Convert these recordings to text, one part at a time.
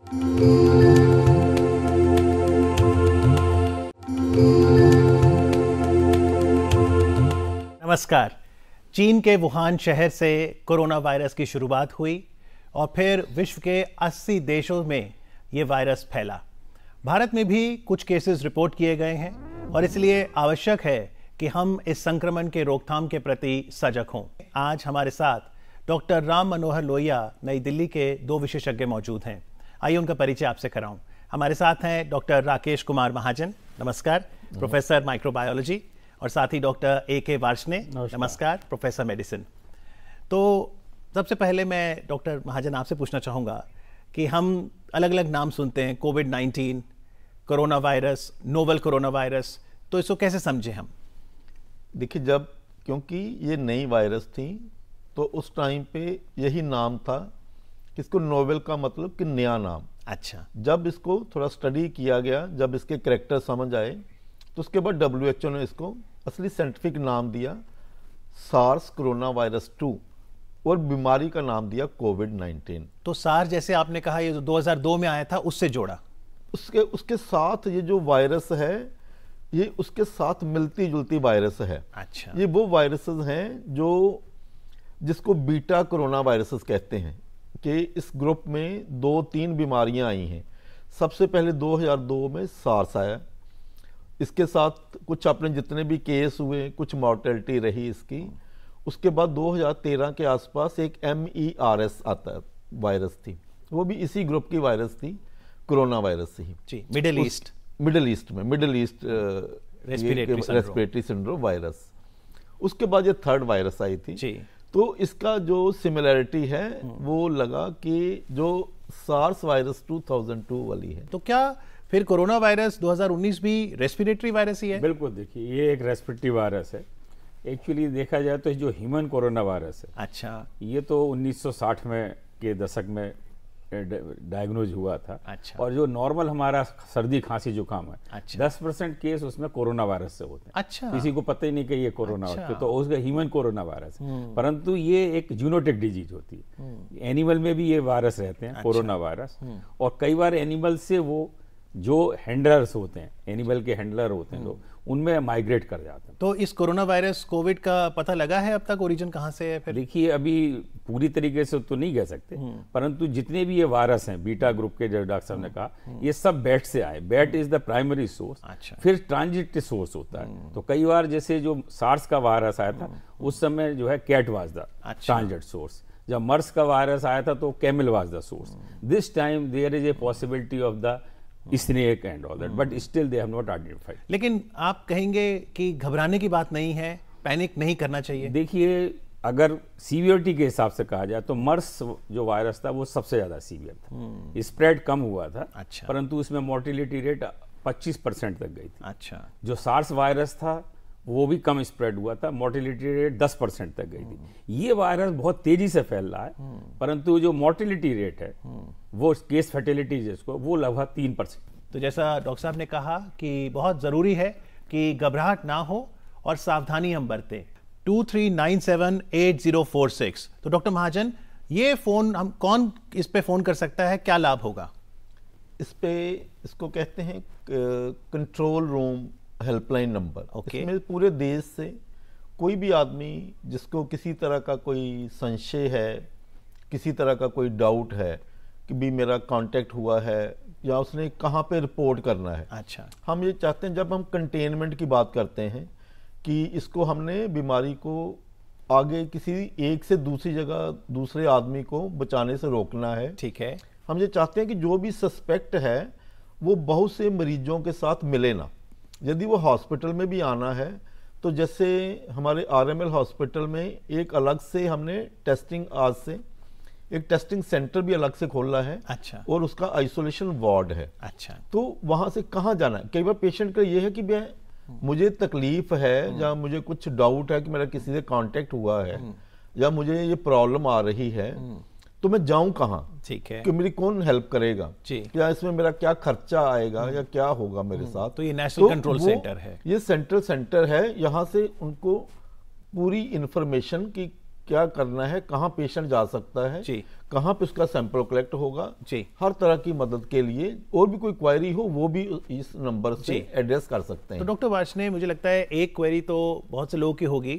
नमस्कार। चीन के वुहान शहर से कोरोना वायरस की शुरुआत हुई और फिर विश्व के 80 देशों में ये वायरस फैला। भारत में भी कुछ केसेस रिपोर्ट किए गए हैं और इसलिए आवश्यक है कि हम इस संक्रमण के रोकथाम के प्रति सजग हों। आज हमारे साथ डॉक्टर राम मनोहर लोहिया नई दिल्ली के 2 विशेषज्ञ मौजूद हैं। आइए उनका परिचय आपसे कराऊं। हमारे साथ हैं डॉक्टर राकेश कुमार महाजन, नमस्कार, प्रोफेसर माइक्रोबायोलॉजी, और साथ ही डॉक्टर AK वार्ष्णे, नमस्कार, प्रोफेसर मेडिसिन। तो सबसे पहले मैं डॉक्टर महाजन आपसे पूछना चाहूँगा कि हम अलग अलग नाम सुनते हैं, कोविड-19, corona virus, novel corona virus, तो इसको कैसे समझें हम? देखिए, क्योंकि ये नई वायरस थी तो उस टाइम पे यही नाम था कि इसको नोवेल का मतलब कि नया नाम। अच्छा। जब इसको थोड़ा स्टडी किया गया, जब इसके कैरेक्टर समझ आए, तो उसके बाद WHO ने इसको असली साइंटिफिक नाम दिया सार्स कोरोना वायरस 2 और बीमारी का नाम दिया कोविड-19। तो सार जैसे आपने कहा ये 2002 में आया था, उससे जोड़ा? उसके साथ ये जो वायरस है ये उसके साथ मिलती जुलती वायरस है। अच्छा। ये वो वायरसेस हैं जिसको बीटा कोरोना वायरसेस कहते हैं कि इस ग्रुप में 2-3 बीमारियां आई हैं। सबसे पहले 2002 में सार्स आया, इसके साथ कुछ अपने जितने भी केस हुए, कुछ मॉर्टेलिटी रही इसकी। उसके बाद 2013 के आसपास एक MERS आता है, वायरस थी, वो भी इसी ग्रुप की वायरस थी, कोरोना वायरस से ही जी। Middle east respiratory syndrome virus. उसके बाद ये थर्ड वायरस आई थी जी। तो इसका जो सिमिलैरिटी है वो लगा कि जो सार्स वायरस 2002 वाली है। तो क्या फिर कोरोना वायरस 2019 भी रेस्पिरेटरी वायरस ही है? बिल्कुल, देखिए ये एक रेस्पिरेटरी वायरस है। एक्चुअली देखा जाए तो जो ह्यूमन कोरोना वायरस है, अच्छा, ये तो 1960 में के दशक में डायग्नोज हुआ था। अच्छा। और जो नॉर्मल हमारा सर्दी खांसी जुकाम है, अच्छा, 10% केस उसमें कोरोना वायरस से होते हैं। अच्छा। किसी को पता ही नहीं कि ये कोरोना वायरस, तो उसका ह्यूमन कोरोना वायरस है। परंतु ये एक जूनोटिक डिजीज होती है। एनिमल में भी ये वायरस रहते हैं, कोरोना वायरस, और कई बार एनिमल से वो जो हैंडलर्स होते हैं, एनिमल के हैंडलर होते हैं लोग, उनमें माइग्रेट कर जाते हैं। तो इस कोरोना वायरस कोविड का पता लगा है अब तक, ओरिजिन कहाँ से है? फिर देखिए, अभी पूरी तरीके से तो नहीं कह सकते, परंतु जितने भी ये वायरस हैं बीटा ग्रुप के, जो डॉक्टर साहब ने कहा, ये सब बैट से आए। Bat is the primary source. अच्छा। फिर ट्रांजिट सोर्स होता है। तो कई बार जैसे जो सार्स का वायरस आया था उस समय जो है cat was the transit source. जब मर्स का वायरस आया था तो camel was the source. This time there is a possibility of the snake and all that, but still they have not identified. लेकिन आप कहेंगे कि घबराने की बात नहीं है, पैनिक नहीं करना चाहिए? देखिए, अगर सीवियरिटी के हिसाब से कहा जाए तो मर्स जो वायरस था वो सबसे ज्यादा सीवियर था। स्प्रेड कम हुआ था। अच्छा। परंतु उसमें मोर्टिलिटी रेट 25% तक गई थी। अच्छा। जो सार्स वायरस था वो भी कम स्प्रेड हुआ था, मोर्टिलिटी रेट 10% तक गई थी। ये वायरस बहुत तेजी से फैल रहा है, परंतु जो मोर्टिलिटी रेट है, वो केस फर्टिलिटी जिसको, वो लगभग 3%। तो जैसा डॉक्टर साहब ने कहा कि बहुत जरूरी है कि घबराहट ना हो और सावधानी हम बरतें। 23978046। तो डॉक्टर महाजन, ये फोन हम कौन इस पे फोन कर सकता है, क्या लाभ होगा? इसको कहते हैं कंट्रोल रूम हेल्पलाइन नंबर। इसमें पूरे देश से कोई भी आदमी जिसको किसी तरह का कोई संशय है, किसी तरह का कोई डाउट है कि भी मेरा कांटेक्ट हुआ है या उसने कहाँ पे रिपोर्ट करना है। अच्छा। हम ये चाहते हैं, जब हम कंटेनमेंट की बात करते हैं कि इसको हमने बीमारी को आगे किसी एक से दूसरी जगह दूसरे आदमी को बचाने से रोकना है। ठीक है। हम ये चाहते हैं कि जो भी सस्पेक्ट है वो बहुत से मरीजों के साथ मिले ना। यदि वो हॉस्पिटल में भी आना है तो जैसे हमारे RML हॉस्पिटल में एक अलग से हमने टेस्टिंग, आज से एक टेस्टिंग सेंटर भी अलग से खोला है। अच्छा। और उसका आइसोलेशन वार्ड है। अच्छा। तो वहां से कहाँ जाना है? कई बार पेशेंट का ये है कि मुझे तकलीफ है या मुझे कुछ डाउट है कि मेरा किसी से कांटेक्ट हुआ है या मुझे ये प्रॉब्लम आ रही है, तो मैं जाऊं कहाँ? ठीक है। कि मेरी कौन हेल्प करेगा जी? क्या इसमें मेरा क्या खर्चा आएगा या क्या होगा मेरे साथ? तो ये नेशनल कंट्रोल सेंटर है, ये सेंट्रल सेंटर है। यहाँ से उनको पूरी इंफॉर्मेशन की क्या करना है, कहाँ पेशेंट जा सकता है, कहाँ पे उसका सैंपल कलेक्ट होगा, हर तरह की मदद के लिए और भी कोई क्वेरी हो वो भी इस नंबर से एड्रेस कर सकते हैं। तो डॉक्टर वार्ष्णेय, मुझे लगता है एक क्वेरी तो बहुत से लोगों की होगी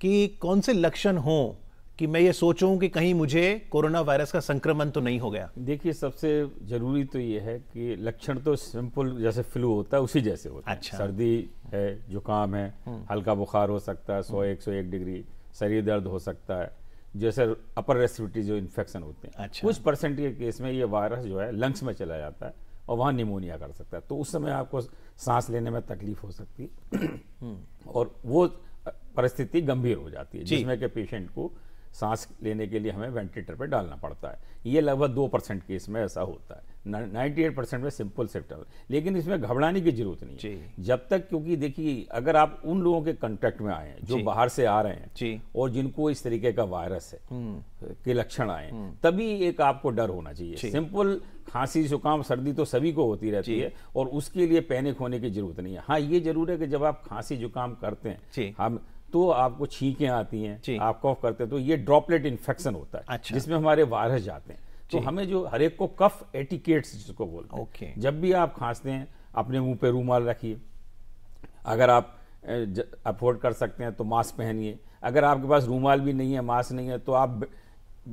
कि कौन से लक्षण हो कि मैं ये सोचूं कि कहीं मुझे कोरोना वायरस का संक्रमण तो नहीं हो गया। देखिए, सबसे जरूरी तो ये है कि लक्षण तो सिंपल जैसे फ्लू होता है उसी जैसे होता है। अच्छा। सर्दी है, जुकाम है, हल्का बुखार हो सकता है 100-101 डिग्री, शरीर दर्द हो सकता है, जैसे अपर रेस्पिरेटरी जो इन्फेक्शन होते हैं। अच्छा। कुछ परसेंट के केस में ये वायरस जो है लंग्स में चला जाता है और वहाँ निमोनिया कर सकता है, तो उस समय आपको सांस लेने में तकलीफ हो सकती है और वो परिस्थिति गंभीर हो जाती है जिसमें कि पेशेंट को सांस लेने के लिए हमें वेंटिलेटर पर डालना पड़ता है। ये लगभग 2% केस में ऐसा होता है, 98% में सिंपल सिम्टम। लेकिन इसमें घबराने की जरूरत नहीं है जब तक, क्योंकि देखिए अगर आप उन लोगों के कांटेक्ट में आए हैं जो बाहर से आ रहे हैं और जिनको इस तरीके का वायरस है के लक्षण आए, तभी एक आपको डर होना चाहिए। सिंपल खांसी जुकाम सर्दी तो सभी को होती रहती है और उसके लिए पैनिक होने की जरूरत नहीं है। हाँ, ये जरूर है कि जब आप खांसी जुकाम करते हैं हम तो आपको छींकें आती हैं, आप कफ करते हैं, तो ये ड्रॉपलेट इन्फेक्शन होता है। अच्छा। जिसमें हमारे वायरस जाते हैं। तो हमें जो हर एक को कफ एटिकेट्स जिसको बोलते हैं, जब भी आप खांसते हैं अपने मुंह पे रूमाल रखिए, अगर आप अफोर्ड कर सकते हैं तो मास्क पहनिए, अगर आपके पास रूमाल भी नहीं है, मास्क नहीं है, तो आप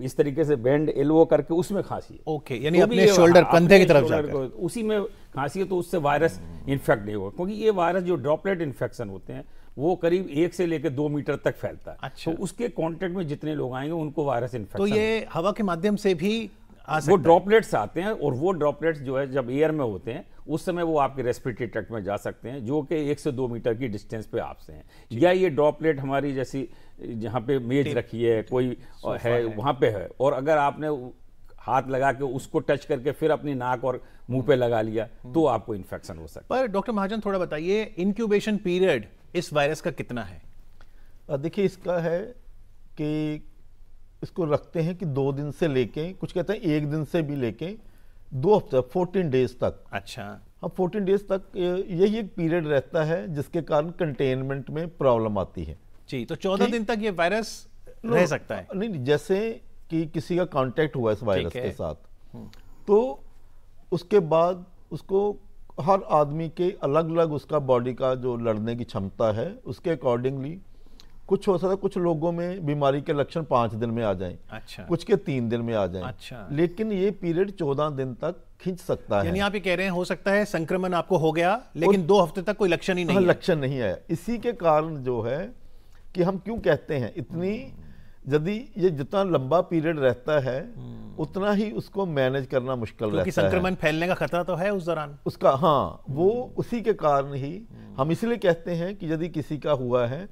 इस तरीके से बेंड एल्बो करके उसमें खांसिए। यानी तो अपने शोल्डर कंधे की तरफ जाकर उसी में खांसिए, तो उससे वायरस इन्फेक्ट नहीं होगा, क्योंकि ये वायरस जो ड्रॉपलेट इन्फेक्शन होते हैं वो करीब 1 से लेकर 2 मीटर तक फैलता है। अच्छा। तो उसके कांटेक्ट में जितने लोग आएंगे उनको वायरस इन्फेक्शन, तो ये हवा के माध्यम से भी वो ड्रॉपलेट्स आते हैं और वो ड्रॉपलेट्स जो है जब एयर में होते हैं उस समय वो आपके रेस्पिरेटरी ट्रैक्ट में जा सकते हैं, जो कि 1 से 2 मीटर की डिस्टेंस पे आपसे हैं। या ये ड्रॉपलेट हमारी जैसी जहाँ पे मेज रखी है कोई है वहाँ पे है, और अगर आपने हाथ लगा के उसको टच करके फिर अपनी नाक और मुंह पे लगा लिया तो आपको इन्फेक्शन हो सकता है। पर डॉक्टर महाजन थोड़ा बताइए, इंक्यूबेशन पीरियड इस वायरस का कितना है? देखिए, इसका है कि इसको रखते हैं कि 2 दिन से लेके, कुछ कहते हैं 1 दिन से भी लेके 2 हफ्ते 14 डेज तक। अच्छा। हाँ, 14 डेज तक यही एक पीरियड रहता है जिसके कारण कंटेनमेंट में प्रॉब्लम आती है। जी, तो 14 दिन तक ये वायरस रह सकता है? नहीं, जैसे कि किसी का कांटेक्ट हुआ इस वायरस के साथ, तो उसके बाद उसको हर आदमी के अलग अलग उसका बॉडी का जो लड़ने की क्षमता है उसके अकॉर्डिंगली कुछ हो सकता है, कुछ लोगों में बीमारी के लक्षण 5 दिन में आ जाएं। अच्छा। कुछ के 3 दिन में आ जाएं। अच्छा। लेकिन ये पीरियड 14 दिन तक खींच सकता है। यानी आप ये कह रहे हैं हो सकता है संक्रमण आपको हो गया लेकिन 2 हफ्ते तक कोई लक्षण ही नहीं है। लक्षण नहीं आया। इसी के कारण जो है कि हम क्यों कहते हैं इतनी, यदि ये जितना लंबा पीरियड रहता है उतना ही उसको मैनेज करना मुश्किल रहता है, क्योंकि संक्रमण फैलने का खतरा तो है उस दौरान उसका। हाँ, वो उसी के कारण ही हम इसलिए कहते हैं कि यदि किसी का हुआ है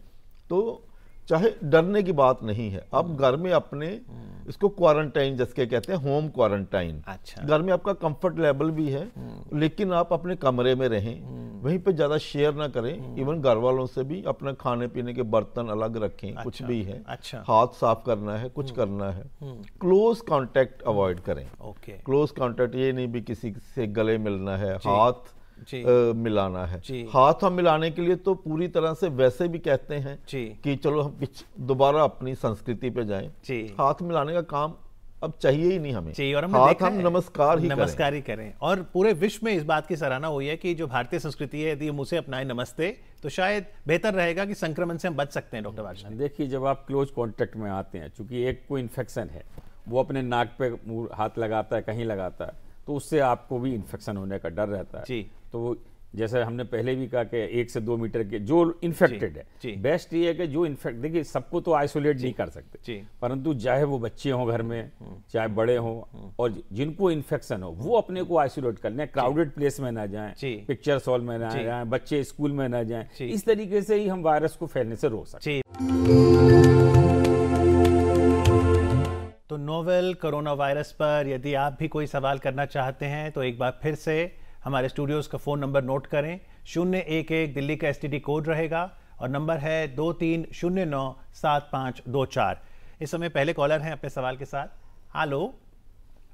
तो चाहे डरने की बात नहीं है, आप घर में अपने इसको क्वारंटाइन जिसके कहते हैं होम क्वारंटाइन। अच्छा। घर में आपका कंफर्ट लेवल भी है लेकिन आप अपने कमरे में रहें, वहीं पे ज्यादा शेयर ना करें। इवन घर वालों से भी अपना खाने पीने के बर्तन अलग रखें। अच्छा। कुछ भी है। अच्छा। हाथ साफ करना है, कुछ करना है, क्लोज कांटेक्ट अवॉइड करें। ओके। क्लोज कांटेक्ट ये नहीं भी किसी से गले मिलना है, हाथ मिलाना है। हाथ हम मिलाने के लिए तो पूरी तरह से वैसे भी कहते हैं कि चलो हम दोबारा अपनी संस्कृति पे जाएं। हाथ मिलाने का काम अब चाहिए ही नहीं हमें। और हाथ हम नमस्कार ही करें। और पूरे विश्व में इस बात की सराहना हुई है कि जो भारतीय संस्कृति है यदि हम उसे अपनाएं, नमस्ते, तो शायद बेहतर रहेगा कि संक्रमण से हम बच सकते हैं। डॉक्टर वार्ष्णेय, देखिए, जब आप क्लोज कॉन्टेक्ट में आते हैं, चूंकि एक को इन्फेक्शन है वो अपने नाक पे हाथ लगाता है, कहीं लगाता है, तो उससे आपको भी इन्फेक्शन होने का डर रहता है। जी। तो जैसे हमने पहले भी कहा कि 1 से 2 मीटर के जो इन्फेक्टेड है, बेस्ट ये है कि जो इन्फेक्ट, देखिए सबको तो आइसोलेट नहीं कर सकते, परंतु चाहे वो बच्चे हों घर में, चाहे बड़े हों, और जिनको इन्फेक्शन हो वो अपने को आइसोलेट कर लें, क्राउडेड प्लेस में ना जाएं, पिक्चर्स हॉल में ना जाएं, बच्चे स्कूल में ना जाएं। इस तरीके से ही हम वायरस को फैलने से रोक सकते हैं। तो नोवेल कोरोना वायरस पर यदि आप भी कोई सवाल करना चाहते हैं तो एक बार फिर से हमारे स्टूडियोज का फ़ोन नंबर नोट करें। 011 दिल्ली का STD कोड रहेगा और नंबर है 23097524। इस समय पहले कॉलर हैं अपने सवाल के साथ। हेलो।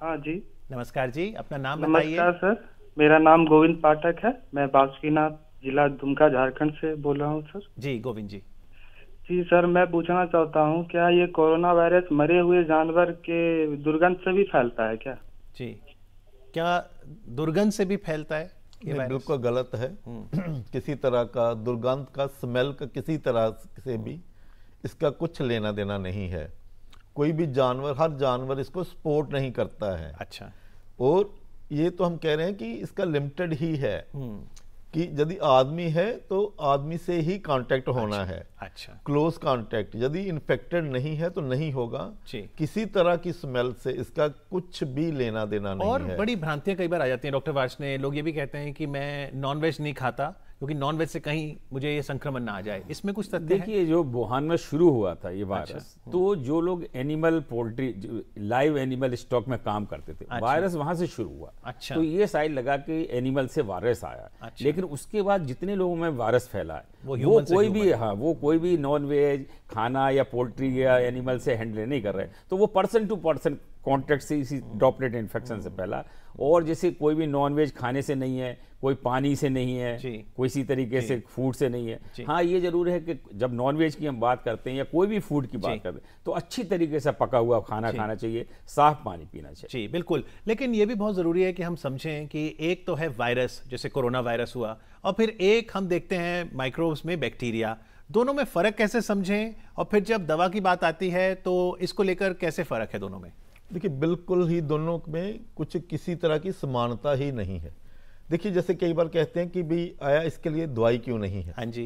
हाँ जी, नमस्कार जी, अपना नाम बताइए। नमस्कार सर, मेरा नाम गोविंद पाठक है, मैं बासुकीनाथ, जिला दुमका, झारखंड से बोल रहा हूँ सर। जी गोविंद जी। जी सर, मैं पूछना चाहता हूँ, क्या ये कोरोना वायरस मरे हुए जानवर के दुर्गंध से भी फैलता है क्या? जी, क्या दुर्गंध से भी फैलता है ये नहीं, वायरस? बिल्कुल गलत है। किसी तरह का दुर्गंध का, स्मेल का किसी तरह से भी इसका कुछ लेना देना नहीं है। कोई भी जानवर, हर जानवर इसको सपोर्ट नहीं करता है। अच्छा। और ये तो हम कह रहे हैं कि इसका लिमिटेड ही है कि यदि आदमी है तो आदमी से ही कांटेक्ट होना है। अच्छा। क्लोज कांटेक्ट, यदि इन्फेक्टेड नहीं है तो नहीं होगा। जी। किसी तरह की स्मेल से इसका कुछ भी लेना देना नहीं और है। बड़ी भ्रांतियां कई बार आ जाती हैं डॉक्टर वार्ष्णेय, लोग ये भी कहते हैं कि मैं नॉनवेज नहीं खाता क्योंकि नॉनवेज से कहीं मुझे ये संक्रमण ना आ जाए। इसमें कुछ तथ्य है? देखिए, जो वुहान में शुरू हुआ था ये वायरस, अच्छा। तो जो लोग animal poultry, live animal stock में काम करते थे, अच्छा। वायरस वहां से शुरू हुआ। अच्छा। तो ये साइड लगा कि एनिमल से वायरस आया। अच्छा। लेकिन उसके बाद जितने लोगों में वायरस फैला है वो कोई भी नॉन वेज खाना या पोल्ट्री या एनिमल से हैंडल नहीं कर रहे, तो वो पर्सन टू पर्सन कॉन्टेक्ट से इसी ड्रॉपलेट इन्फेक्शन से फैला। और जैसे कोई भी नॉनवेज खाने से नहीं है, कोई पानी से नहीं है, कोई इसी तरीके से फूड से नहीं है। हाँ, ये जरूर है कि जब नॉनवेज की हम बात करते हैं या कोई भी फूड की बात करते हैं तो अच्छी तरीके से पका हुआ खाना खाना चाहिए, साफ पानी पीना चाहिए। जी बिल्कुल। लेकिन ये भी बहुत जरूरी है कि हम समझें कि एक तो है वायरस, जैसे कोरोना वायरस हुआ, और फिर एक हम देखते हैं माइक्रोब्स में बैक्टीरिया। दोनों में फर्क कैसे समझें, और फिर जब दवा की बात आती है तो इसको लेकर कैसे फर्क है दोनों में? देखिए, बिल्कुल ही दोनों में कुछ किसी तरह की समानता ही नहीं है। देखिए, जैसे कई बार कहते हैं कि भाई आया इसके लिए दवाई क्यों नहीं है। हाँ जी।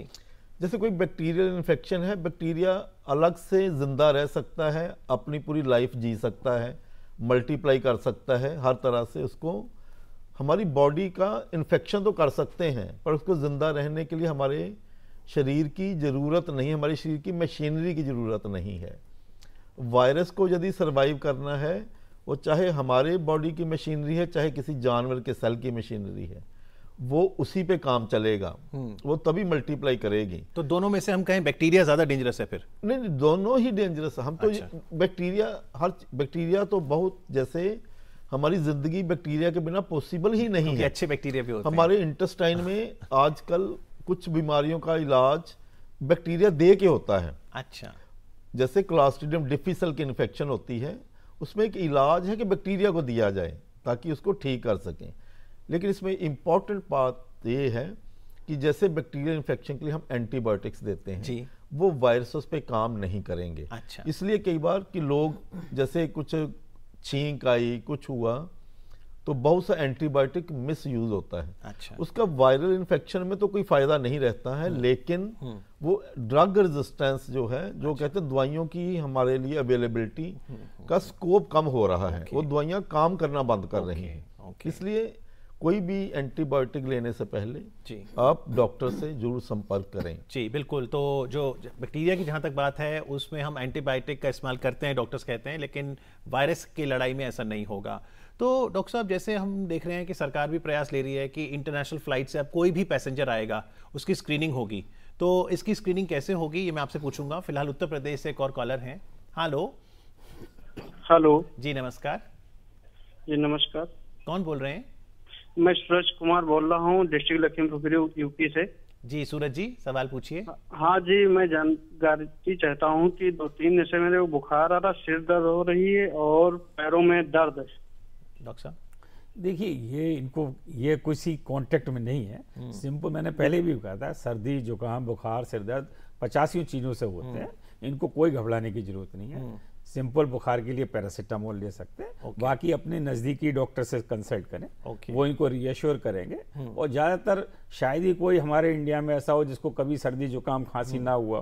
जैसे कोई बैक्टीरियल इन्फेक्शन है, बैक्टीरिया अलग से जिंदा रह सकता है, अपनी पूरी लाइफ जी सकता है, मल्टीप्लाई कर सकता है, हर तरह से उसको हमारी बॉडी का इन्फेक्शन तो कर सकते हैं, पर उसको जिंदा रहने के लिए हमारे शरीर की ज़रूरत नहीं, हमारे शरीर की मशीनरी की ज़रूरत नहीं है। वायरस को यदि सरवाइव करना है, वो चाहे हमारे बॉडी की मशीनरी है, चाहे किसी जानवर के सेल की मशीनरी है, वो उसी पे काम चलेगा, वो तभी मल्टीप्लाई करेगी। तो दोनों में से हम कहें बैक्टीरिया ज्यादा डेंजरस है फिर? नहीं, दोनों ही डेंजरस है। हम तो अच्छा। बैक्टीरिया तो बहुत, जैसे हमारी जिंदगी बैक्टीरिया के बिना पॉसिबल ही नहीं है। अच्छे बैक्टीरिया भी होते हैं हमारे इंटेस्टाइन में आजकल कुछ बीमारियों का इलाज बैक्टीरिया दे के होता है। अच्छा। जैसे क्लॉस्ट्रिडियम डिफिकल की इन्फेक्शन होती है, उसमें एक इलाज है कि बैक्टीरिया को दिया जाए ताकि उसको ठीक कर सकें। लेकिन इसमें इम्पॉर्टेंट बात ये है कि जैसे बैक्टीरियल इन्फेक्शन के लिए हम एंटीबायोटिक्स देते हैं जी। वो वायरसेस पे काम नहीं करेंगे। अच्छा। इसलिए कई बार कि लोग, जैसे कुछ छींक आई, कुछ हुआ, तो बहुत सा एंटीबायोटिक मिस यूज होता है। अच्छा। उसका वायरल इन्फेक्शन में तो कोई फायदा नहीं रहता है, लेकिन वो ड्रग रेजिस्टेंस जो है, जो कहते हैं दवाइयों की हमारे लिए अवेलेबिलिटी का स्कोप कम हो रहा है, वो दवाइयां काम करना बंद कर रही हैं। इसलिए कोई भी एंटीबायोटिक लेने से पहले जी आप डॉक्टर से जरूर संपर्क करें। जी बिल्कुल। तो जो बैक्टीरिया की जहाँ तक बात है उसमें हम एंटीबायोटिक का इस्तेमाल करते हैं, डॉक्टर्स कहते हैं, लेकिन वायरस की लड़ाई में ऐसा नहीं होगा। तो डॉक्टर साहब, जैसे हम देख रहे हैं कि सरकार भी प्रयास ले रही है कि इंटरनेशनल फ्लाइट से अब कोई भी पैसेंजर आएगा उसकी स्क्रीनिंग होगी, तो इसकी स्क्रीनिंग कैसे होगी ये मैं आपसे पूछूंगा। फिलहाल उत्तर प्रदेश से एक और कॉलर हैं। हेलो। हेलो जी नमस्कार। जी नमस्कार। कौन बोल रहे हैं? मैं सूरज कुमार बोल रहा हूँ, डिस्ट्रिक्ट लखीमपुर यूपी से। जी सूरज जी, सवाल पूछिए। हाँ जी, मैं जानकारी चाहता हूँ कि 2-3 दिन से मेरे को बुखार आ रहा, सिर दर्द हो रही है और पैरों में दर्द। डॉक्टर साहब देखिए, ये किसी कांटेक्ट में नहीं है। सिंपल, मैंने पहले भी कहा था, सर्दी जुकाम बुखार सिर दर्द 85 चीजों से होते हैं, इनको कोई घबराने की जरूरत नहीं है। सिंपल बुखार के लिए पैरासीटामोल ले सकते हैं। बाकी अपने नजदीकी डॉक्टर से कंसल्ट करें, वो इनको रीअश्योर करेंगे। और ज्यादातर शायद ही कोई हमारे इंडिया में ऐसा हो जिसको कभी सर्दी जुकाम खांसी ना हुआ,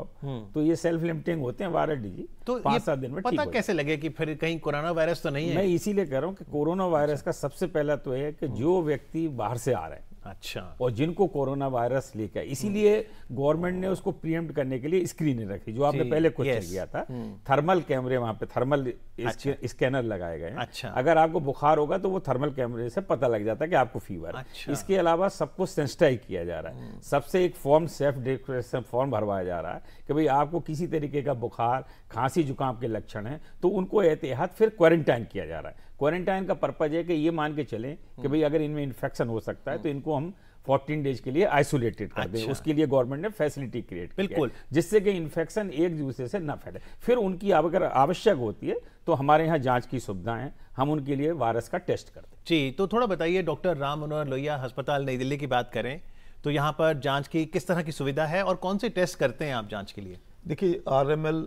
तो ये सेल्फ लिमिटिंग होते हैं वायरल डिजीज, तो 5-7 दिन में ठीक हो पता कैसे लगे कि फिर कहीं कोरोना वायरस तो नहीं है? मैं इसीलिए कह रहा हूँ कि कोरोना वायरस का सबसे पहला तो है कि जो व्यक्ति बाहर से आ रहे हैं, अच्छा, और जिनको कोरोना वायरस लेकर, इसीलिए गवर्नमेंट ने उसको प्रीएम्प्ट करने के लिए स्क्रीनिंग रखी, जो आपने पहले क्वेश्चन किया था। थर्मल कैमरे वहां पे थर्मल स्कैनर लगाए गए हैं। अच्छा। अगर आपको बुखार होगा तो वो थर्मल कैमरे से पता लग जाता है कि आपको फीवर है। अच्छा। इसके अलावा सबको सेंसिटाइज किया जा रहा है। सबसे एक फॉर्म, सेल्फ डिक्लेरेशन फॉर्म भरवाया जा रहा है कि भाई आपको किसी तरीके का बुखार खांसी जुकाम के लक्षण है तो उनको एहतियात फिर क्वारंटाइन किया जा रहा है। क्वारंटाइन का पर्पज है कि ये मान के चलें कि भाई अगर इनमें इन्फेक्शन हो सकता है तो इनको हम 14 डेज के लिए आइसोलेटेड कर दें। उसके लिए गवर्नमेंट ने फैसिलिटी क्रिएट की है, जिससे कि इन्फेक्शन एक दूसरे से न फैले। फिर उनकी अगर आवश्यक होती है तो हमारे यहाँ जांच की सुविधाएं हैं, हम उनके लिए वायरस का टेस्ट करते हैं। जी, तो थोड़ा बताइए, डॉक्टर राम मनोहर लोहिया अस्पताल नई दिल्ली की बात करें तो यहाँ पर जांच की किस तरह की सुविधा है और कौन से टेस्ट करते हैं आप जांच के लिए? देखिए, RML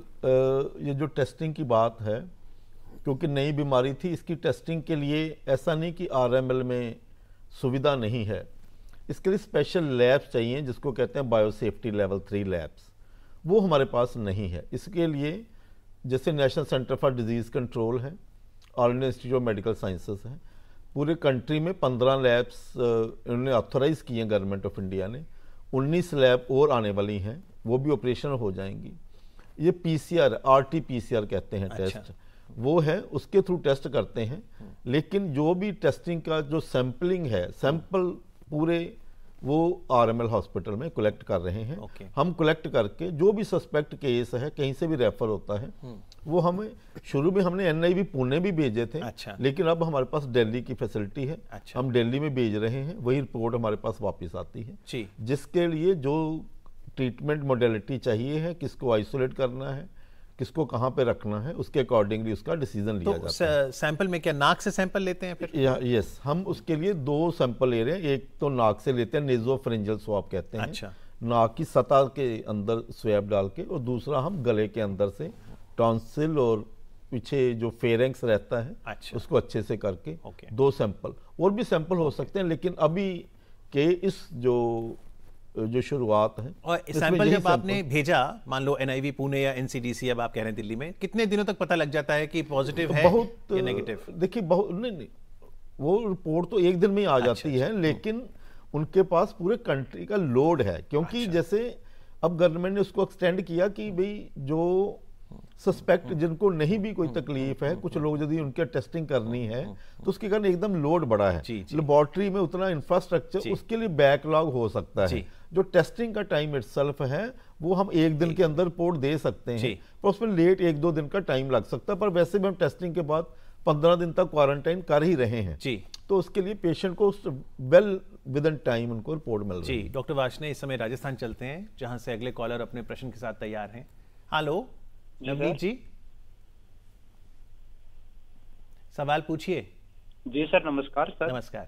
ये जो टेस्टिंग की बात है, क्योंकि नई बीमारी थी, इसकी टेस्टिंग के लिए ऐसा नहीं कि RML में सुविधा नहीं है। इसके लिए स्पेशल लैब्स चाहिए जिसको कहते हैं बायोसेफ्टी लेवल 3 लैब्स, वो हमारे पास नहीं है। इसके लिए जैसे national centre for disease control है और Indian institute of medical sciences है, पूरे कंट्री में 15 लैब्स इन्होंने ऑथोराइज़ किए हैं गवर्नमेंट ऑफ इंडिया ने। 19 लैब और आने वाली हैं, वो भी ऑपरेशनल हो जाएंगी। ये PCR RT-PCR कहते हैं टेस्ट, वो है, उसके थ्रू टेस्ट करते हैं। लेकिन जो भी टेस्टिंग का जो सैंपलिंग है, सैंपल पूरे वो RML हॉस्पिटल में कलेक्ट कर रहे हैं। हम कलेक्ट करके जो भी सस्पेक्ट केस है, कहीं से भी रेफर होता है, वो हमें शुरू में हमने NIV पुणे भी भेजे थे। लेकिन अब हमारे पास दिल्ली की फैसिलिटी है, हम दिल्ली में भेज रहे हैं, वही रिपोर्ट हमारे पास वापस आती है, जिसके लिए जो ट्रीटमेंट मोडेलिटी चाहिए है, किसको आइसोलेट करना है, किसको कहाँ पे रखना है, उसके अकॉर्डिंगली उसका डिसीजन लिया जाता है। सैंपल में क्या नाक से सैंपल लेते हैं फिर? यस, हम उसके लिए 2 सैंपल ले रहे हैं। एक तो नाक से लेते हैं, नेजोफेरेंजियल स्वाब कहते हैं, नाक की सतह के अंदर स्वैब डाल के, और दूसरा हम गले के अंदर से टॉन्सिल और पीछे जो फेरेंक्स रहता है उसको अच्छे से करके 2 सैंपल, और भी सैंपल हो सकते हैं, लेकिन अभी के इस जो शुरुआत है। और सैंपल जब आपने भेजा, मान लो NIV पुणे या NCDC, अब आप कह रहे हैं दिल्ली में, कितने दिनों तक पता लग जाता है कि पॉजिटिव है या नेगेटिव? देखिए, बहुत नहीं, वो रिपोर्ट तो एक दिन में ही आ जाती है, लेकिन उनके पास पूरे कंट्री का लोड है, क्योंकि जैसे अब गवर्नमेंट ने उसको एक्सटेंड किया कि भाई जो सस्पेक्ट जिनको नहीं भी कोई तकलीफ है, कुछ लोग यदि उनके टेस्टिंग करनी है तो उसके कारण एकदम लोड बड़ा है, लेबोरेटरी में उतना इंफ्रास्ट्रक्चर, उसके लिए बैकलॉग हो सकता है। जो टेस्टिंग का टाइम इटसेल्फ है वो हम एक दिन के अंदर रिपोर्ट दे सकते हैं, पर उसमें लेट 1-2 दिन का टाइम लग सकता है, पर वैसे भी हम टेस्टिंग के बाद 15 दिन तक क्वारंटाइन कर ही रहे हैं। तो उसके लिए पेशेंट को वेल विद इन टाइम उनको रिपोर्ट मिल रही है। डॉक्टर वार्ष्णेय, इस समय राजस्थान चलते हैं, जहां से अगले कॉलर अपने प्रश्न के साथ तैयार हैं। हेलो नवनीत जी, सवाल पूछिए। जी सर, नमस्कार सर। नमस्कार,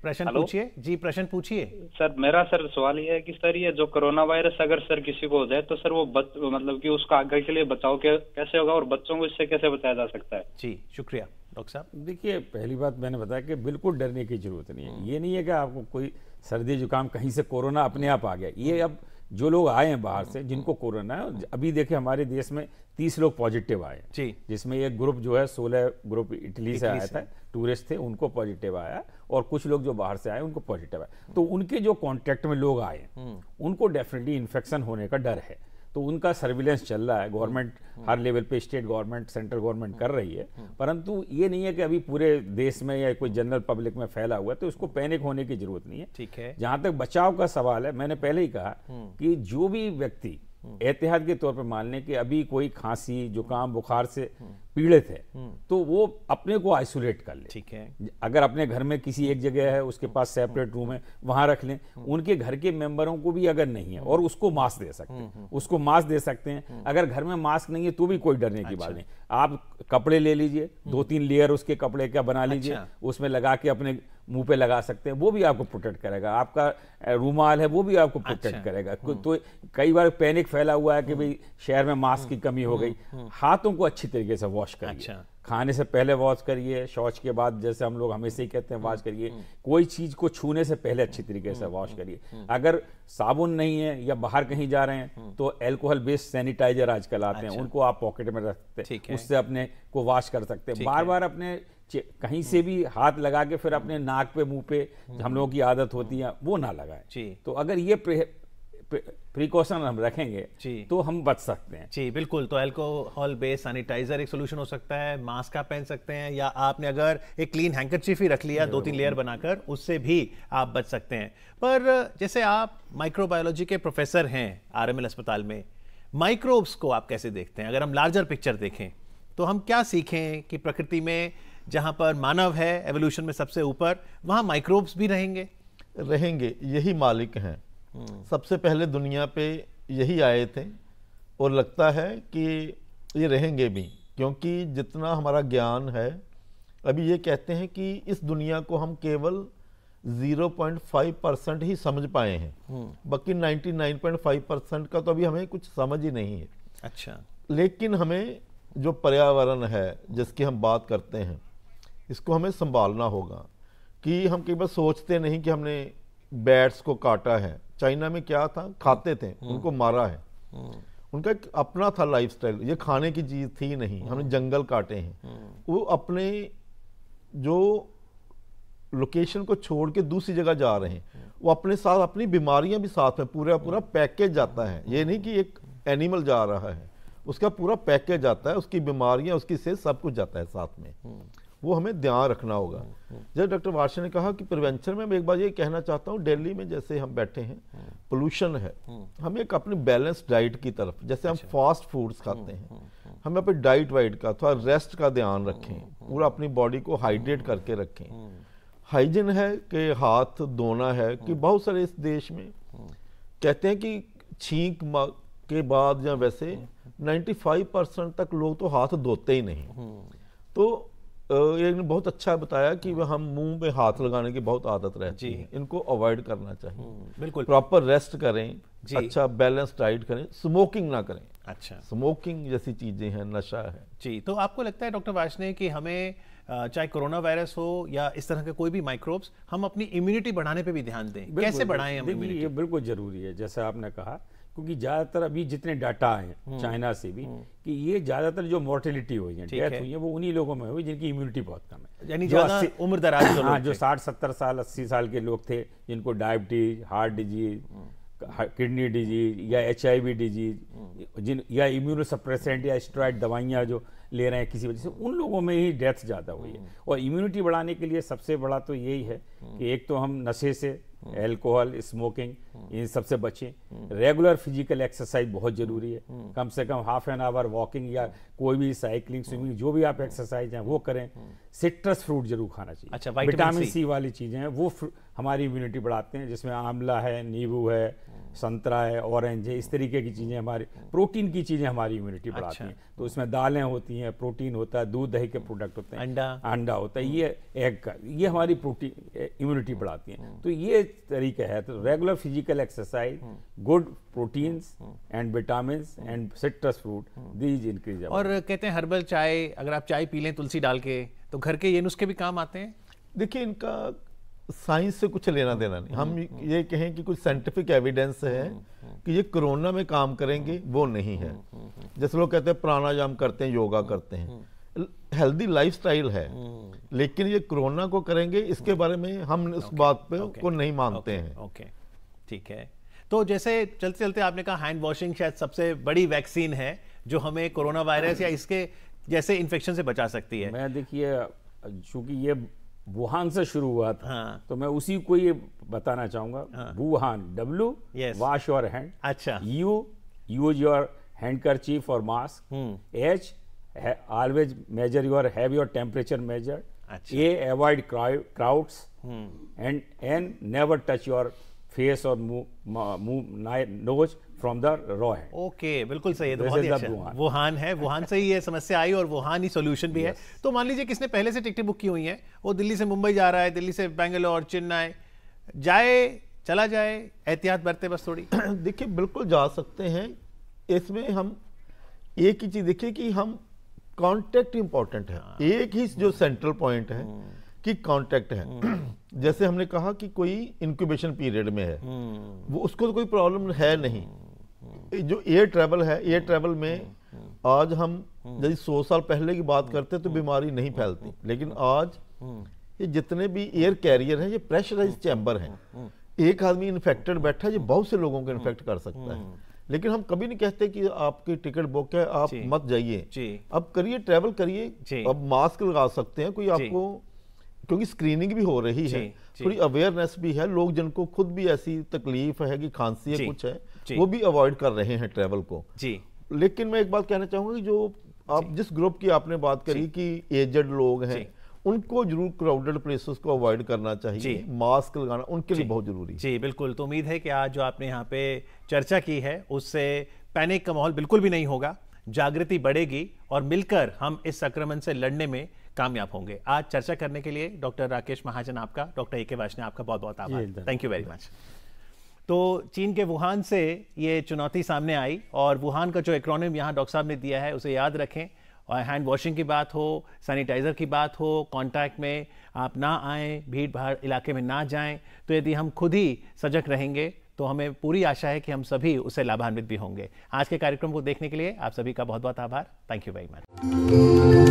प्रश्न पूछिए। जी, प्रश्न पूछिए। सर, मेरा सवाल ये है कि सर, ये जो कोरोना वायरस अगर सर किसी को हो जाए तो सर वो मतलब कि उसका आगे के लिए बचाव कैसे होगा और बच्चों को इससे कैसे बचाया जा सकता है? जी, शुक्रिया डॉक्टर साहब। देखिए, पहली बात मैंने बताया कि बिल्कुल डरने की जरूरत नहीं है। ये नहीं है कि आपको कोई सर्दी जुकाम कहीं से कोरोना अपने आप आ गया। ये अब जो लोग आए हैं बाहर से, जिनको कोरोना है, अभी देखिए हमारे देश में 30 लोग पॉजिटिव आए, जिसमें एक ग्रुप जो है 16 ग्रुप इटली से आया था, टूरिस्ट थे, उनको पॉजिटिव आया, और कुछ लोग जो बाहर से आए उनको पॉजिटिव आया। तो उनके जो कांटेक्ट में लोग आए उनको डेफिनेटली इन्फेक्शन होने का डर है, तो उनका सर्विलेंस चल रहा है। गवर्नमेंट हर लेवल पे, स्टेट गवर्नमेंट, सेंट्रल गवर्नमेंट कर रही है, परंतु ये नहीं है कि अभी पूरे देश में या कोई जनरल पब्लिक में फैला हुआ है, तो उसको पैनिक होने की जरूरत नहीं है। ठीक है। जहां तक बचाव का सवाल है, मैंने पहले ही कहा कि जो भी व्यक्ति एहतियात के तौर पर मान लें कि अभी कोई खांसी जुकाम बुखार से पीड़ित है, तो वो अपने को आइसोलेट कर ले। ठीक है। अगर अपने घर में किसी एक जगह है, उसके पास सेपरेट रूम है, वहां रख लें। उनके घर के मेंबरों को भी अगर नहीं है, और उसको मास्क दे सकते हैं, उसको मास्क दे सकते हैं। अगर घर में मास्क नहीं है तो भी कोई डरने की बात नहीं। आप कपड़े ले लीजिए, 2-3 लेयर उसके कपड़े का बना लीजिए, उसमें लगा के अपने मुंह पे लगा सकते हैं, वो भी आपको प्रोटेक्ट करेगा। आपका रूमाल है, वो भी आपको प्रोटेक्ट करेगा। तो कई बार पैनिक फैला हुआ है कि भाई शहर में मास्क की कमी हो गई। हाथों को अच्छी तरीके से वॉश करिए, खाने से पहले वॉश करिए, शौच के बाद जैसे हम लोग हमेशा ही कहते हैं वॉश करिए। कोई चीज को छूने से पहले अच्छी तरीके से वॉश करिए। अगर साबुन नहीं है या बाहर कहीं जा रहे हैं तो अल्कोहल बेस्ड सैनिटाइजर आजकल आते हैं, उनको आप पॉकेट में रखते हैं, उससे अपने को वॉश कर सकते हैं। बार बार अपने कहीं से भी हाथ लगा के फिर अपने नाक पे मुंह पे हम लोगों की आदत होती है वो ना लगाएं। तो अगर ये प्रिकॉशन हम रखेंगे तो हम बच सकते हैं। जी बिल्कुल। तो अल्कोहल बेस्ड सैनिटाइजर एक सोल्यूशन हो सकता है, मास्क आप पहन सकते हैं, या आपने अगर एक क्लीन हैंकरचीफ ही रख लिया 2-3 लेयर बनाकर, उससे भी आप बच सकते हैं। पर जैसे आप माइक्रोबायोलॉजी के प्रोफेसर हैं RML अस्पताल में, माइक्रोब्स को आप कैसे देखते हैं? अगर हम लार्जर पिक्चर देखें तो हम क्या सीखें कि प्रकृति में जहां पर मानव है एवोल्यूशन में सबसे ऊपर, वहां माइक्रोब्स भी रहेंगे? यही मालिक हैं। सबसे पहले दुनिया पे यही आए थे और लगता है कि ये रहेंगे भी, क्योंकि जितना हमारा ज्ञान है, अभी ये कहते हैं कि इस दुनिया को हम केवल 0.5% ही समझ पाए हैं, बाकी 99.5% का तो अभी हमें कुछ समझ ही नहीं है। अच्छा। लेकिन हमें जो पर्यावरण है जिसकी हम बात करते हैं, इसको हमें संभालना होगा। कि हम कई बार सोचते नहीं कि हमने बैट्स को काटा है। चाइना में क्या था, खाते थे, उनको मारा है, उनका एक अपना था लाइफस्टाइल, ये खाने की चीज थी नहीं, हमने जंगल काटे हैं। वो अपने जो लोकेशन को छोड़ के दूसरी जगह जा रहे हैं, वो अपने साथ अपनी बीमारियां भी साथ में, पूरा पैकेज जाता है। ये नहीं कि एक एनिमल जा रहा है, उसका पूरा पैकेज आता है, उसकी बीमारियां, उसकी सेहत, सब कुछ जाता है साथ में। वो हमें ध्यान रखना होगा। जैसे डॉक्टर वार्षा ने कहा कि प्रिवेंशन में मैं एक बार ये कहना चाहता हूँ, दिल्ली में जैसे हम बैठे हैं, पोल्यूशन है, हमें एक अपनी बैलेंस डाइट की तरफ, जैसे हम फास्ट फूड्स खाते हैं, हमें अपनी डाइट वाइट का, थोड़ा रेस्ट का ध्यान रखें, पूरा अपनी बॉडी को हाइड्रेट करके रखें। हाइजीन है कि हाथ धोना है, कि बहुत सारे इस देश में कहते हैं कि छींक के बाद या वैसे 95% तक लोग तो हाथ धोते ही नहीं। तो एक ने बहुत अच्छा बताया कि हम मुंह पे हाथ लगाने की बहुत आदत रहती है, इनको अवॉइड करना चाहिए। बिल्कुल, प्रॉपर रेस्ट करें, अच्छा बैलेंस डाइट करें, स्मोकिंग ना करें। अच्छा, स्मोकिंग जैसी चीजें हैं, नशा है जी। तो आपको लगता है डॉक्टर वार्षा कि हमें चाहे कोरोना वायरस हो या इस तरह के कोई भी माइक्रोब्स, हम अपनी इम्यूनिटी बढ़ाने पे भी ध्यान दें? कैसे बढ़ाएं हम इम्यूनिटी? ये बिल्कुल जरूरी है, जैसा आपने कहा, क्योंकि ज्यादातर अभी जितने डाटा आए चाइना से भी कि ये ज्यादातर जो मोर्टेलिटी हुई है, डेथ हुई है, वो उन्हीं लोगों में हुई जिनकी इम्यूनिटी बहुत कम है, यानी ज्यादा उम्र दराज हाँ, जो 60-70 साल 80 साल के लोग थे, जिनको diabetes, heart disease, kidney disease या HIV डिजीज, या इम्यूनोसप्रेसेंट या स्टेरॉइड दवाइयाँ जो ले रहे हैं किसी वजह से, उन लोगों में ही डेथ ज़्यादा हुई है। और इम्यूनिटी बढ़ाने के लिए सबसे बड़ा तो यही है कि एक तो हम नशे से, अल्कोहल, स्मोकिंग, इन सबसे बचें। रेगुलर फिजिकल एक्सरसाइज बहुत जरूरी है, कम से कम ½ एन आवर वॉकिंग या कोई भी साइकिलिंग, स्विमिंग, जो भी आप एक्सरसाइज हैं वो करें। सिट्रस फ्रूट जरूर खाना चाहिए। अच्छा, विटामिन C वाली चीजें हैं, वो हमारी इम्यूनिटी बढ़ाते हैं, जिसमें आंवला है, नींबू है, संतरा है, ऑरेंज है, इस तरीके की चीजें हमारी, प्रोटीन की चीजें हमारी इम्यूनिटी बढ़ाती हैं। तो उसमें दालें होती हैं, प्रोटीन होता है, दूध दही के प्रोडक्ट होते हैं, अंडा होता है, ये एग का, ये हमारी प्रोटीन इम्यूनिटी बढ़ाती हैं। तो ये तरीका है। तो regular physical exercise, good proteins and vitamins and citrus fruit, these increase. और कहते हैं हर्बल चाय, अगर आप चाय पी लें तुलसी डाल के, तो घर के ये नुस्खे भी काम आते हैं? देखिए, इनका साइंस से कुछ लेना देना नहीं। हम ये कहें कि कुछ साइंटिफिक एविडेंस है कि ये कोरोना में काम करेंगे, वो नहीं है। जैसे लोग कहते हैं प्राणायाम करते हैं, योगा करते हैं, हेल्दी लाइफस्टाइल है, लेकिन ये कोरोना को करेंगे, इसके बारे में हम उस बात पे को नहीं मानते हैं। ओके, ठीक है। तो जैसे चलते चलते आपने कहा हैंड वॉशिंग शायद सबसे बड़ी वैक्सीन है जो हमें कोरोना वायरस या इसके जैसे इन्फेक्शन से बचा सकती है। मैं देखिए, चूंकि ये वुहान से शुरू हुआ था, तो मैं उसी को ये बताना चाहूंगा। Wuhan, W, wash your hand. अच्छा। U, यूज योर हैंडकरचीफ और mask. H, always measure your, have your temperature measure. A, avoid crowds. And N, never touch your face और nose from the raw hand. Okay, बिल्कुल सही है। तो बहुत ही अच्छा, Wuhan है, वुहान से ही ये समस्या आई और वुहान ही सॉल्यूशन भी है। तो मान लीजिए किसने पहले से टिकटें बुक की हुई हैं, वो दिल्ली से मुंबई जा रहा है, दिल्ली से बेंगलोर, चेन्नई जाए, चला जाए, एहतियात बरते बस थोड़ी। देखिए, बिल्कुल जा सकते हैं। इसमें हम एक ही चीज देखिए कि हम कांटेक्ट इंपॉर्टेंट है। एक ही जो सेंट्रल पॉइंट है कि कांटेक्ट है। जैसे हमने कहा कि कोई इंक्यूबेशन पीरियड में है, वो उसको तो कोई प्रॉब्लम है नहीं। जो एयर ट्रैवल है, एयर ट्रैवल में आज हम यदि 100 साल पहले की बात करते तो बीमारी नहीं फैलती, लेकिन आज ये जितने भी एयर कैरियर हैं, ये प्रेशराइज्ड चैम्बर हैं। एक आदमी इन्फेक्टेड बैठा है, ये बहुत से लोगों को इन्फेक्ट कर सकता है। लेकिन हम कभी नहीं कहते कि आपकी टिकट बुक है, आप मत जाइए। अब करिए, ट्रैवल करिए। अब मास्क लगा सकते हैं, कोई आपको, क्योंकि स्क्रीनिंग भी हो रही है, थोड़ी अवेयरनेस भी है। लोग जिनको खुद भी ऐसी तकलीफ है कि खांसी है, कुछ है, वो भी अवॉइड कर रहे हैं ट्रैवल को। लेकिन मैं एक बात कहना चाहूंगा कि जो आप जिस ग्रुप की आपने बात करी कि एजेड लोग हैं, उनको जरूर क्राउडेड प्लेसेस को अवॉइड करना चाहिए, मास्क लगाना उनके लिए बहुत जरूरी है। जी बिल्कुल, तो उम्मीद है कि आज जो आपने यहाँ पे चर्चा की है उससे पैनिक का माहौल बिल्कुल भी नहीं होगा, जागृति बढ़ेगी और मिलकर हम इस संक्रमण से लड़ने में कामयाब होंगे। आज चर्चा करने के लिए डॉक्टर राकेश महाजन आपका, डॉक्टर ए.के. वैष्णव आपका बहुत बहुत आभार, थैंक यू वेरी मच। तो चीन के वुहान से ये चुनौती सामने आई और वुहान का जो एक्रोनिम यहाँ डॉक्टर साहब ने दिया है उसे याद रखें, और हैंड वॉशिंग की बात हो, सैनिटाइज़र की बात हो, कांटेक्ट में आप ना आएँ, भीड़ भाड़ इलाके में ना जाएं, तो यदि हम खुद ही सजग रहेंगे तो हमें पूरी आशा है कि हम सभी उससे लाभान्वित भी होंगे। आज के कार्यक्रम को देखने के लिए आप सभी का बहुत बहुत आभार, थैंक यू वेरी मच।